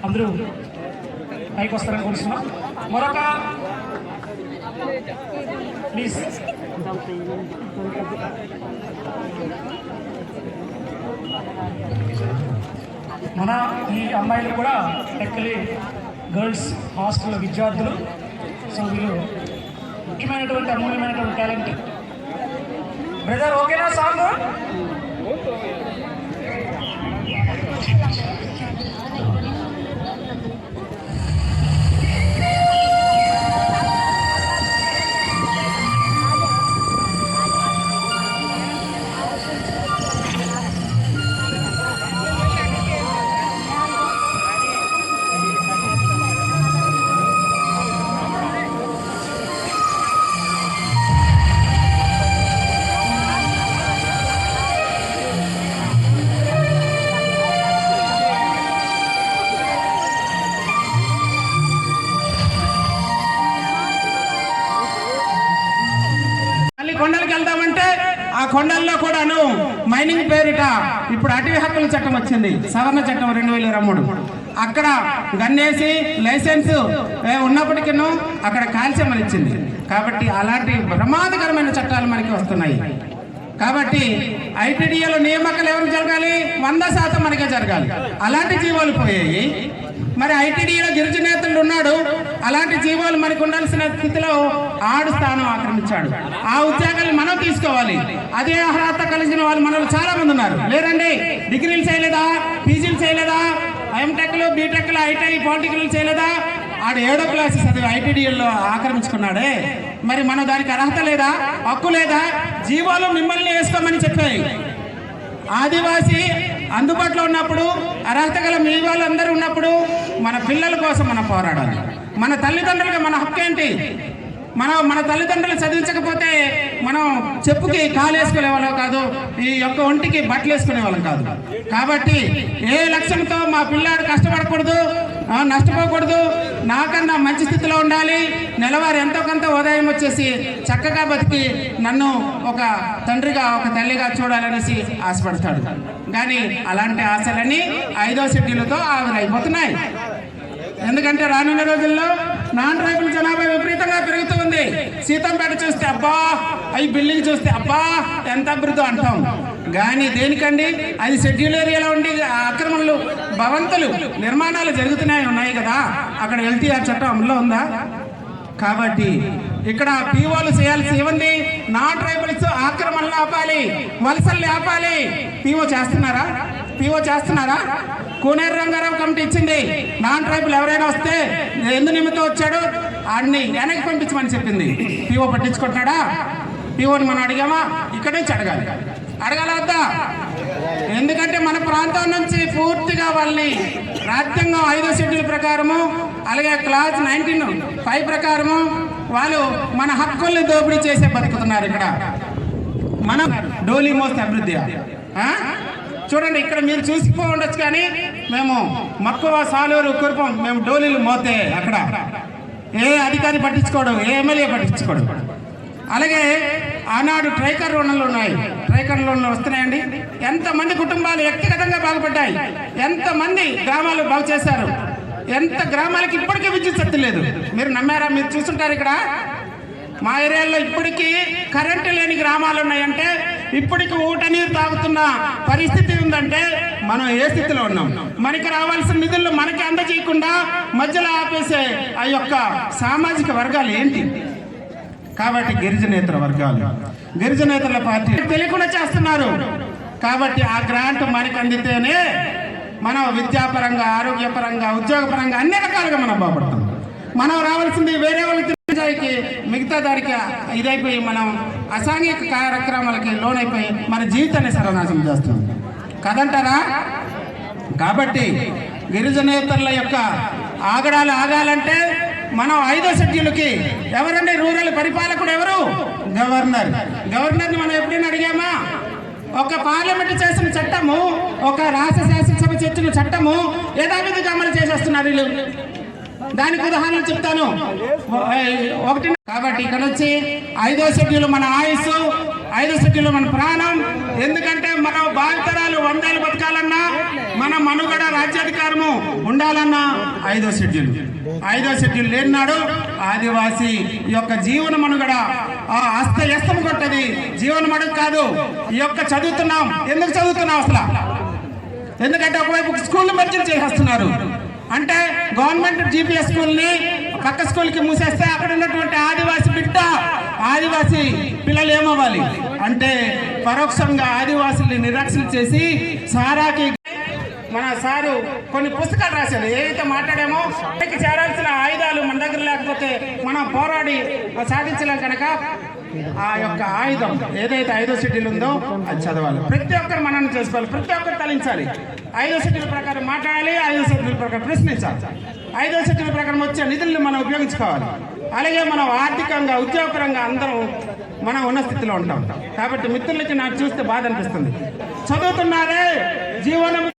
అందరూ పైకి వస్తారని కోరుతున్నాం. మరొక ప్లీజ్ మన ఈ అమ్మాయిలు కూడా టెక్కలి గర్ల్స్ హాస్టల్ విద్యార్థులు. సో వీళ్ళు ముఖ్యమైనటువంటి అమూల్యమైనటువంటి టాలెంట్. బ్రదర్ ఓకేనా సాంగ్? కొండలకు వెళ్దామంటే ఆ కొండల్లో కూడాను మైనింగ్ పేరిట ఇప్పుడు అటవీ హక్కుల చట్టం వచ్చింది, సవరణ చట్టం 2023. అక్కడ గన్నేసి లైసెన్స్ ఉన్నప్పటికీ అక్కడ కాల్స్యం ఇచ్చింది. కాబట్టి అలాంటి ప్రమాదకరమైన చట్టాలు మనకి వస్తున్నాయి. కాబట్టి ఐటీడీఏలో నియామకాలు ఎవరికి జరగాలి? 100% మనకే జరగాలి. అలాంటి జీవాలు పోయాయి. మరి ఐటీడీలో గిరిజనేతలు ఉన్నాడు, అలాంటి జీవాలు మనకు ఉండాల్సిన స్థితిలో ఆడు స్థానం ఆక్రమించాడు. ఆ ఉద్యోగాలు మనం తీసుకోవాలి. అదే అర్హత కలిగిన వాళ్ళు మనలో చాలా మంది ఉన్నారు, లేరండి? డిగ్రీలు చేయలేదా, పీజీలు చేయలేదా, ఎంటెక్లు, బీటెక్లు, ఐటీ, పాలిటెక్నికల్ చేయలేదా? ఆడు 7వ క్లాస్ చదివి ఐటీడీలో ఆక్రమించుకున్నాడే. మరి మనం దానికి అర్హత లేదా, హక్కు లేదా? జీవాలు మిమ్మల్ని వేసుకోమని చెప్పాయి. ఆదివాసీ అందుబాటులో ఉన్నప్పుడు, అర్హత గల మీ వాళ్ళందరూ ఉన్నప్పుడు మన పిల్లల కోసం మనం పోరాడాలి. మన తల్లిదండ్రులుగా మన హక్కు ఏంటి? మన తల్లిదండ్రులు చదివించకపోతే మనం చెప్పుకి కాలు వేసుకునే వాళ్ళం కాదు, ఈ యొక్క ఒంటికి బట్టలు వేసుకునే వాళ్ళం కాదు. కాబట్టి ఏ లక్ష్యంతో మా పిల్లాడు కష్టపడకూడదు, నష్టపోకూడదు, నాకన్నా మంచి స్థితిలో ఉండాలి, నెలవారు ఎంతో కొంత ఉదయం వచ్చేసి చక్కగా బతికి నన్ను ఒక తండ్రిగా ఒక తల్లిగా చూడాలనేసి ఆశపడతాడు. కానీ అలాంటి ఆశలన్నీ 5వ షెడ్యూల్తో ఆవిరైపోతున్నాయి. ఎందుకంటే రానున్న రోజుల్లో నాన్ ట్రైబల్ జనాభా విపరీతంగా పెరుగుతూ ఉంది. సీతంపేట చూస్తే అబ్బా, అవి బిల్డింగ్ చూస్తే అబ్బా ఎంత అభివృద్ధి అంటాం. కానీ దేనికండి? అది షెడ్యూల్ ఏరియాలో ఉండి ఆక్రమణలు, భవంతులు, నిర్మాణాలు ఉన్నాయి కదా. అక్కడ ఎల్టీఆర్ చట్టం అమల్లో ఉందా? కాబట్టి ఇక్కడ పీఓలు చేయాల్సి ఏముంది? నాన్ ట్రైబల్స్ ఆక్రమణలు ఆపాలి, వలసల్ని ఆపాలి. పీఓ చేస్తున్నారా? కోనేరు రంగారావు కమిటీ ఇచ్చింది. నాన్ ట్రైబల్ ఎవరైనా వస్తే ఎందు నిమిత్తం వచ్చాడు ఆడిని వెనక్కి పంపించమని చెప్పింది. పీఓ పట్టించుకుంటున్నాడా? పీఓని మనం అడిగామా? ఇక్కడ నుంచి అడగాల వద్దా? ఎందుకంటే మన ప్రాంతం నుంచి పూర్తిగా వాళ్ళని రాజ్యాంగం 5వ షెడ్యూల్ ప్రకారము, అలాగే క్లాస్ 19(5) ప్రకారము వాళ్ళు మన హక్కుల్ని దోపిడీ చేసే బతుకుతున్నారు. ఇక్కడ మనం డోలీ మోస్తే అభివృద్ధి. చూడండి, ఇక్కడ మీరు చూసిపో ఉండొచ్చు, కానీ మేము మక్కువ, సాలూరు, కురుపం, మేము డోలీలు మోతే అక్కడ ఏ అధికారి పట్టించుకోడు, ఏ ఎమ్మెల్యే పట్టించుకోడు. అలాగే ఆనాడు ట్రైకర్ లోన్లు ఉన్నాయి, ట్రైకర్ లోన్లు వస్తున్నాయండి. ఎంతమంది కుటుంబాలు వ్యక్తిగతంగా బాగుపడ్డాయి, ఎంతమంది గ్రామాలు బాగు చేశారు, ఎంత గ్రామాలకి ఇప్పటికీ విద్యుత్ శక్తి లేదు. మీరు నమ్మారా? మీరు చూస్తుంటారు. ఇక్కడ మా ఏరియాలో ఇప్పటికీ కరెంటు లేని గ్రామాలు ఉన్నాయంటే, ఇప్పటికి ఊట నీరు తాగుతున్న పరిస్థితి ఉందంటే మనం ఏ స్థితిలో ఉన్నాం? మనకి రావాల్సిన నిధులు మనకి అందజేయకుండా మధ్యలో ఆపేసే ఆ యొక్క సామాజిక వర్గాలు ఏంటి? కాబట్టి గిరిజనేతర వర్గాలు, గిరిజనేతల పార్టీ తెలియకుండా చేస్తున్నారు. కాబట్టి ఆ గ్రాంట్ మనకి అందితేనే మనం విద్యాపరంగా, ఆరోగ్యపరంగా, ఉద్యోగపరంగా అన్ని రకాలుగా మనం బాగుపడతాం. మనం రావాల్సింది వేరే వాళ్ళకి మిగతా దానికి ఇదైపోయి మనం అసాంఘిక కార్యక్రమాలకి లోన్ అయిపోయి మన జీవితాన్ని సర్వనాశనం చేస్తున్నాం కదంటారా? కాబట్టి గిరిజనేతరుల యొక్క ఆగడాలు ఆగాలంటే మనం 5వ షెడ్యూల్కి ఎవరండి రూరల్ పరిపాలకుడు? ఎవరు? గవర్నర్ని మనం ఎప్పుడైనా అడిగామా? ఒక పార్లమెంట్ చేసిన చట్టము, ఒక రాష్ట్ర శాసనసభ చేసిన చట్టము యథావిధిగా అమలు చేసేస్తున్నారు వీళ్ళు. దానికి ఉదాహరణలు చెప్తాను ఒకటి. కాబట్టి ఇక్కడ వచ్చి 5వ షెడ్యూల్ మన ఆయుస్సు, 5వ షెడ్యూల్ మన ప్రాణం. ఎందుకంటే మనం భావితరాలు 100 ఏళ్ళు బతకాలన్నా, మన మన మనుగడ రాజ్యాధికారము ఉండాలన్న 5వ షెడ్యూల్. 5వ షెడ్యూల్ లేనినాడు ఆదివాసి యొక్క జీవన మనుగడ అస్తవ్యస్తం కొట్టది. జీవన మనుగడ కాదు. ఈ యొక్క చదువుతున్నాం, ఎందుకు చదువుతున్నాం అసలు? ఎందుకంటే ఒకవైపు స్కూల్ మర్జీ చేసేస్తున్నారు. అంటే గవర్నమెంట్ జీపీఎస్ స్కూల్ని పక్క స్కూల్కి మూసేస్తే అక్కడ ఉన్నటువంటి ఆదివాసి బిడ్డ, ఆదివాసి పిల్లలు ఏమవ్వాలి అంటే పరోక్షంగా ఆదివాసుల్ని నిరక్షణ చేసి సారాకి మన సారు కొన్ని పుస్తకాలు రాశారు. ఏదైతే మాట్లాడామో చేరాల్సిన ఆయుధాలు మన దగ్గర లేకపోతే మనం పోరాడి సాధించలేం కనుక ఆ యొక్క ఆయుధం ఏదైతే 5వ షెడ్యూల్ ఉందో అది చదవాలి. ప్రతి ఒక్కరు మనల్ని చేసుకోవాలి, ప్రతి ఒక్కరు తలించాలి. 5వ షెడ్యూల్ ప్రకారం మాట్లాడాలి, 5వ షెడ్యూల్ ప్రకారం ప్రశ్నించాలి, 5వ షెడ్యూల్ ప్రకారం వచ్చే నిధులను మనం ఉపయోగించుకోవాలి. అలాగే మనం ఆర్థికంగా ఉద్యోగపరంగా అందరం మనం ఉన్న స్థితిలో ఉంటాం. కాబట్టి మిత్రులకి నాకు చూస్తే బాధ అనిపిస్తుంది. చదువుతున్నారే జీవనం